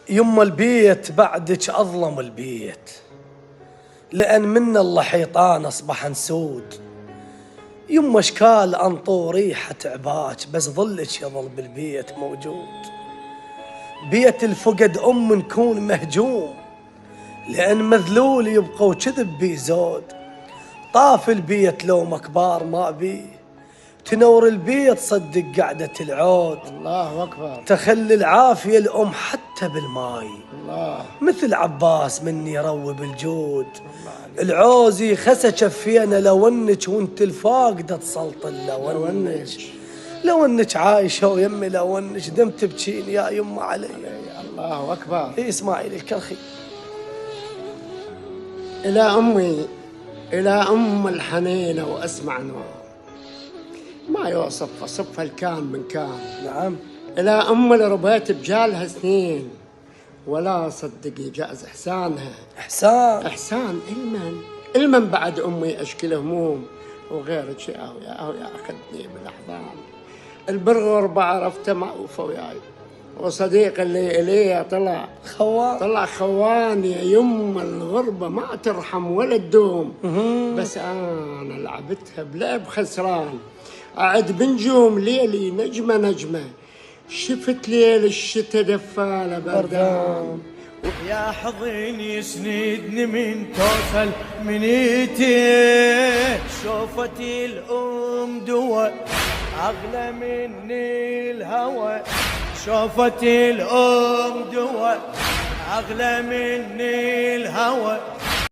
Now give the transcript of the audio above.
يما البيت بعدك أظلم البيت، لأن من الله حيطان أصبح نسود. يما اشكال أنطو ريحة عباك، بس ظلك يظل بالبيت موجود. بيت الفقد نكون مهجوم، لأن مذلول يبقى وكذب بيزود. طاف البيت لو مكبار ما بيه، تنور البيت صدق قعدة العود. الله أكبر. تخلي العافية الأم حتى بالماي، الله. مثل عباس مني يروي بالجود. العوزي خسى شفينا لو انك وانت الفاقدة تسلطن لو انك عايشة ويمي لو انك دم تبكين يا يما علي. الله أكبر. إيه اسماعيل الكرخي. إلى أمي، إلى أم الحنينة وأسمع نور، ما يوصف وصفها الكان من كان. نعم. إلى أم اللي ربيت بجالها سنين، ولا صدقي جاز إحسانها. إحسان المن بعد أمي أشكل هموم، وغيرك يا أخذني بالأحضان. البر غربة عرفته معوفة وياي، وصديق اللي إليه طلع خوان. يا يم الغربة ما ترحم ولا تدوم، بس أنا لعبتها بلعب خسران. أعد بنجوم ليلي نجمة، شفت ليل الشتا دفالة بردان. يا حضن يسندني من توصل منيتي، شوفتي الأم دوا أغلى مني الهوى. شوفتي الأم دوا أغلى مني الهوى.